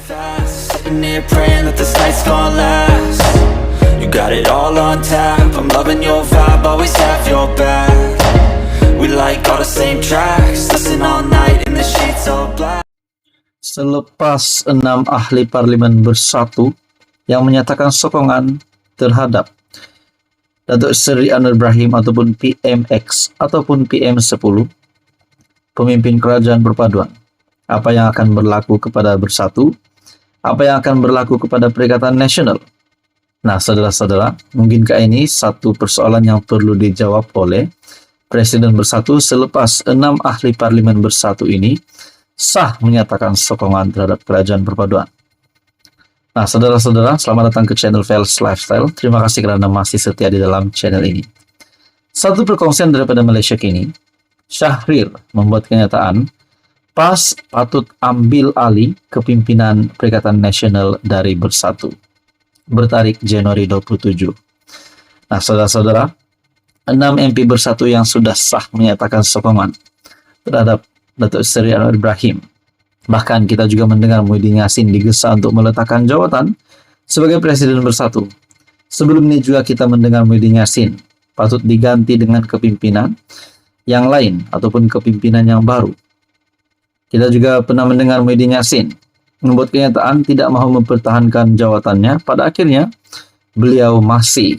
fast, sitting here praying that this night's gonna last. You got it all on tap, I'm loving your vibe, always have your back. We like all the same tracks, listen all night in the sheets all black. Selepas 6 ahli parlimen bersatu yang menyatakan sokongan terhadap Datuk Seri Anwar Ibrahim ataupun PMX ataupun PM10, pemimpin kerajaan perpaduan, apa yang akan berlaku kepada Bersatu, apa yang akan berlaku kepada Perikatan Nasional. Nah, saudara-saudara, mungkinkah ini satu persoalan yang perlu dijawab oleh Presiden Bersatu selepas 6 ahli parlimen bersatu ini sah menyatakan sokongan terhadap kerajaan perpaduan. Nah, saudara-saudara, selamat datang ke channel Fels Lifestyle. Terima kasih kerana masih setia di dalam channel ini. Satu perkongsian daripada Malaysia kini, Shahrir membuat kenyataan PAS patut ambil alih kepimpinan Perikatan Nasional dari Bersatu bertarik Januari 27. Nah, saudara-saudara, 6 MP Bersatu yang sudah sah menyatakan sokongan terhadap Datuk Seri Anwar Ibrahim. Bahkan kita juga mendengar Muhyiddin Yassin digesa untuk meletakkan jawatan sebagai Presiden Bersatu. Sebelum ini juga kita mendengar Muhyiddin Yassin patut diganti dengan kepimpinan yang lain ataupun kepimpinan yang baru. Kita juga pernah mendengar Muhyiddin Yassin membuat kenyataan tidak mahu mempertahankan jawatannya. Pada akhirnya, beliau masih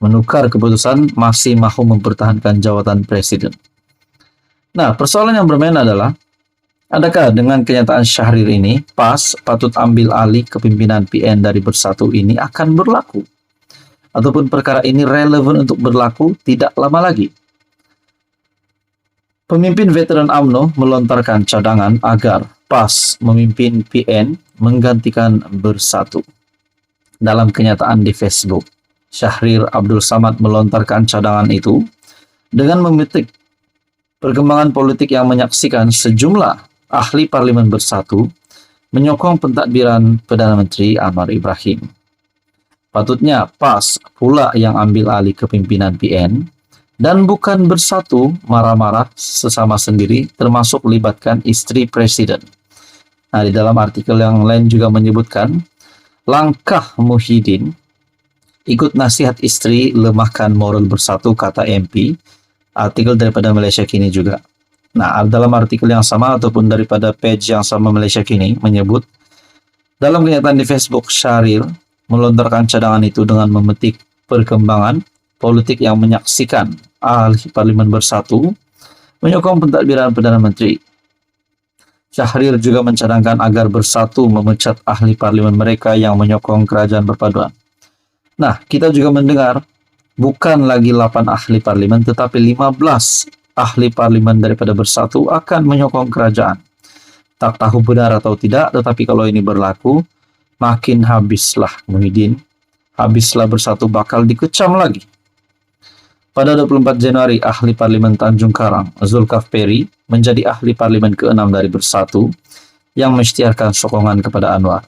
menukar keputusan, masih mahu mempertahankan jawatan Presiden. Nah, persoalan yang bermain adalah, adakah dengan kenyataan Shahrir ini, PAS patut ambil alih kepimpinan PN dari Bersatu ini akan berlaku? Ataupun perkara ini relevan untuk berlaku tidak lama lagi? Pemimpin veteran UMNO melontarkan cadangan agar PAS memimpin PN menggantikan Bersatu. Dalam kenyataan di Facebook, Shahrir Abdul Samad melontarkan cadangan itu dengan memetik perkembangan politik yang menyaksikan sejumlah ahli parlimen Bersatu menyokong pentadbiran Perdana Menteri Anwar Ibrahim. Patutnya PAS pula yang ambil alih kepimpinan PN dan bukan Bersatu marah-marah sesama sendiri, termasuk libatkan istri Presiden. Nah, di dalam artikel yang lain juga menyebutkan, langkah Muhyiddin ikut nasihat istri lemahkan moral Bersatu, kata MP. Artikel daripada Malaysia Kini juga. Nah, dalam artikel yang sama ataupun daripada page yang sama Malaysia Kini menyebut, dalam kenyataan di Facebook, Shahrir melontarkan cadangan itu dengan memetik perkembangan politik yang menyaksikan ahli parlimen Bersatu menyokong pentadbiran Perdana Menteri. Shahrir juga mencadangkan agar Bersatu memecat ahli parlimen mereka yang menyokong kerajaan perpaduan. Nah, kita juga mendengar bukan lagi 8 ahli parlimen tetapi 15 ahli parlimen daripada Bersatu akan menyokong kerajaan. Tak tahu benar atau tidak, tetapi kalau ini berlaku, makin habislah Muhyiddin, habislah Bersatu, bakal dikecam lagi. Pada 24 Januari, ahli parlimen Tanjung Karang, Zulkifli, menjadi ahli parlimen ke-6 dari Bersatu yang mengisytiharkan sokongan kepada Anwar.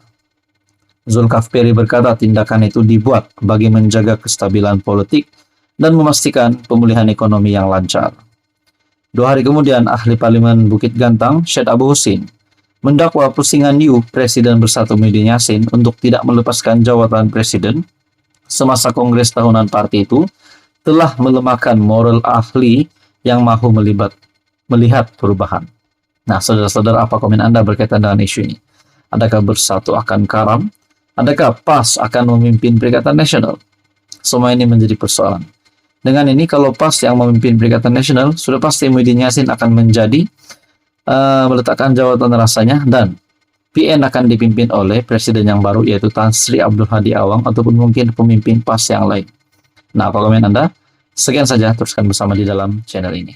Zulkifli berkata tindakan itu dibuat bagi menjaga kestabilan politik dan memastikan pemulihan ekonomi yang lancar. 2 hari kemudian, ahli parlimen Bukit Gantang, Syed Abu Husin, mendakwa pusingan new Presiden Bersatu Muhyiddin Yassin untuk tidak melepaskan jawatan Presiden semasa Kongres Tahunan parti itu telah melemahkan moral ahli yang mahu melihat perubahan. Nah, saudara-saudara, apa komen Anda berkaitan dengan isu ini? Adakah Bersatu akan karam? Adakah PAS akan memimpin Perikatan Nasional? Semua ini menjadi persoalan. Dengan ini, kalau PAS yang memimpin Perikatan Nasional, sudah pasti Muhyiddin Yassin akan menjadi meletakkan jawatan rasanya, dan PN akan dipimpin oleh Presiden yang baru, yaitu Tan Sri Abdul Hadi Awang, ataupun mungkin pemimpin PAS yang lain. Nah, apa komen Anda? Sekian saja, teruskan bersama di dalam channel ini.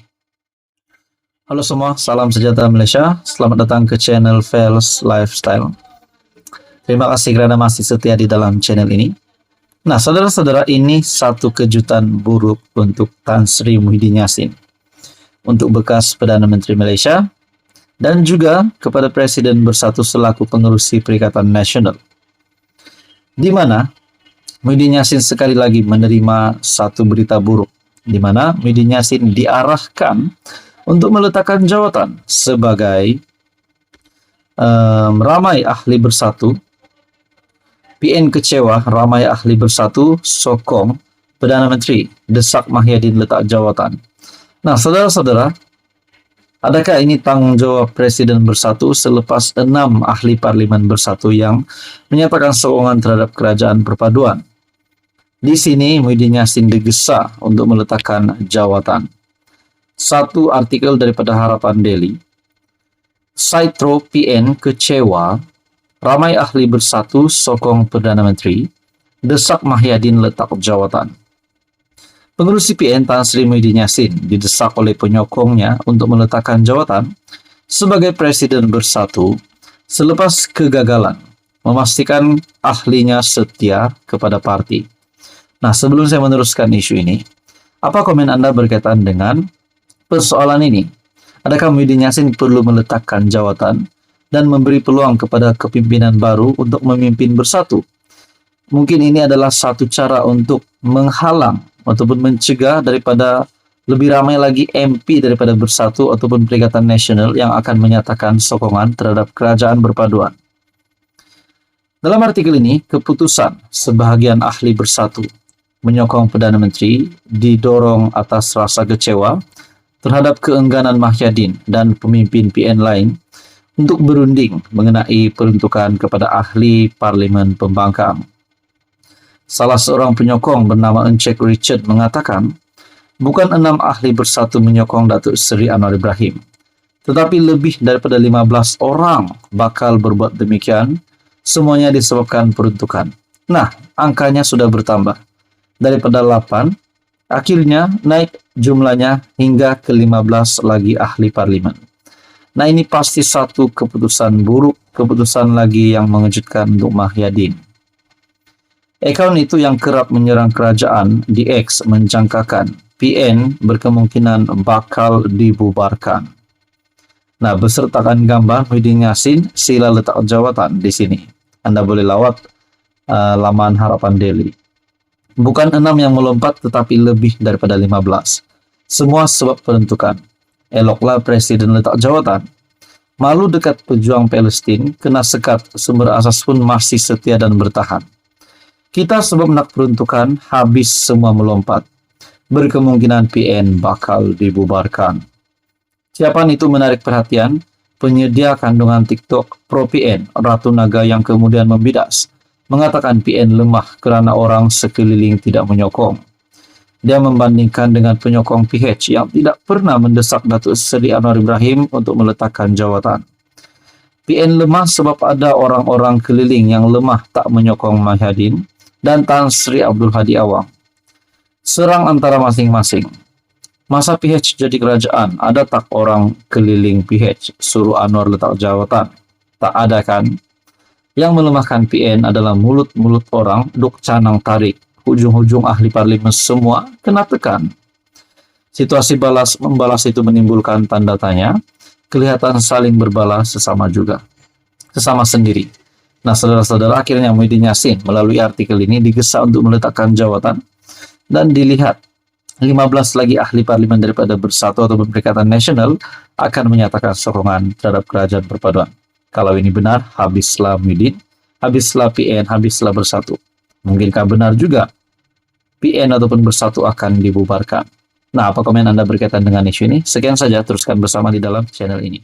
Halo semua, salam sejahtera Malaysia. Selamat datang ke channel Fels Lifestyle. Terima kasih kerana masih setia di dalam channel ini. Nah, saudara-saudara, ini satu kejutan buruk untuk Tan Sri Muhyiddin Yassin, untuk bekas Perdana Menteri Malaysia, dan juga kepada Presiden Bersatu selaku pengerusi Perikatan Nasional, di mana Muhyiddin Yassin sekali lagi menerima satu berita buruk, di mana Muhyiddin Yassin diarahkan untuk meletakkan jawatan sebagai Ramai ahli bersatu. PN kecewa, ramai ahli bersatu, sokong Perdana Menteri, desak Mahyadin letak jawatan. Nah, saudara-saudara, adakah ini tanggung jawab Presiden bersatu selepas 6 ahli parlimen bersatu yang menyatakan sokongan terhadap kerajaan perpaduan? Di sini Muhyiddin Yassin digesa untuk meletakkan jawatan. Satu artikel daripada Harapan Daily, Saitro PN kecewa, ramai ahli bersatu sokong Perdana Menteri, desak Mahyadin letak jawatan. Pengurusi PN Tan Sri Muhyiddin Yassin didesak oleh penyokongnya untuk meletakkan jawatan sebagai Presiden bersatu selepas kegagalan memastikan ahlinya setia kepada parti. Nah, sebelum saya meneruskan isu ini, apa komen Anda berkaitan dengan persoalan ini? Adakah Muhyiddin Yassin perlu meletakkan jawatan dan memberi peluang kepada kepimpinan baru untuk memimpin bersatu? Mungkin ini adalah satu cara untuk menghalang ataupun mencegah daripada lebih ramai lagi MP daripada bersatu ataupun Perikatan Nasional yang akan menyatakan sokongan terhadap kerajaan berpaduan. Dalam artikel ini, keputusan sebahagian ahli bersatu menyokong Perdana Menteri didorong atas rasa kecewa terhadap keengganan Mahyadin dan pemimpin PN lain untuk berunding mengenai peruntukan kepada ahli Parlimen Pembangkang. Salah seorang penyokong bernama Encik Richard mengatakan, bukan 6 ahli bersatu menyokong Datuk Seri Anwar Ibrahim, tetapi lebih daripada 15 orang bakal berbuat demikian, semuanya disebabkan peruntukan. Nah, angkanya sudah bertambah. Daripada 8, akhirnya naik jumlahnya hingga ke 15 lagi ahli parlimen. Nah, ini pasti satu keputusan buruk, keputusan lagi yang mengejutkan untuk Mahyadin. Akaun itu yang kerap menyerang kerajaan di X menjangkakan PN berkemungkinan bakal dibubarkan. Nah, besertakan gambar Muhyiddin Yassin, sila letak jawatan di sini. Anda boleh lawat laman Harapan Daily. Bukan 6 yang melompat, tetapi lebih daripada 15. Semua sebab peruntukan. Eloklah Presiden letak jawatan. Malu dekat pejuang Palestin, kena sekat, sumber asas pun masih setia dan bertahan. Kita sebab nak peruntukan, habis semua melompat. Berkemungkinan PN bakal dibubarkan. Siapaan itu menarik perhatian? Penyedia kandungan TikTok Pro PN, Ratu Naga yang kemudian membidas, mengatakan PN lemah kerana orang sekeliling tidak menyokong. Dia membandingkan dengan penyokong PH yang tidak pernah mendesak Datuk Seri Anwar Ibrahim untuk meletakkan jawatan. PN lemah sebab ada orang-orang keliling yang lemah tak menyokong Mahyadin dan Tan Sri Abdul Hadi Awang. Serang antara masing-masing. Masa PH jadi kerajaan, ada tak orang keliling PH suruh Anwar letak jawatan? Tak ada kan? Yang melemahkan PN adalah mulut-mulut orang duk canang tarik. Hujung-hujung ahli parlimen semua kena tekan. Situasi balas-membalas itu menimbulkan tanda tanya. Kelihatan saling berbalas sesama juga. Sesama sendiri. Nah, saudara-saudara, akhirnya Muhyiddin Yassin melalui artikel ini digesa untuk meletakkan jawatan. Dan dilihat 15 lagi ahli parlimen daripada Bersatu atau Perikatan Nasional akan menyatakan sokongan terhadap kerajaan perpaduan. Kalau ini benar, habislah Muhyiddin, habislah PN, habislah Bersatu. Mungkinkah benar juga PN ataupun Bersatu akan dibubarkan? Nah, apa komen Anda berkaitan dengan isu ini? Sekian saja, teruskan bersama di dalam channel ini.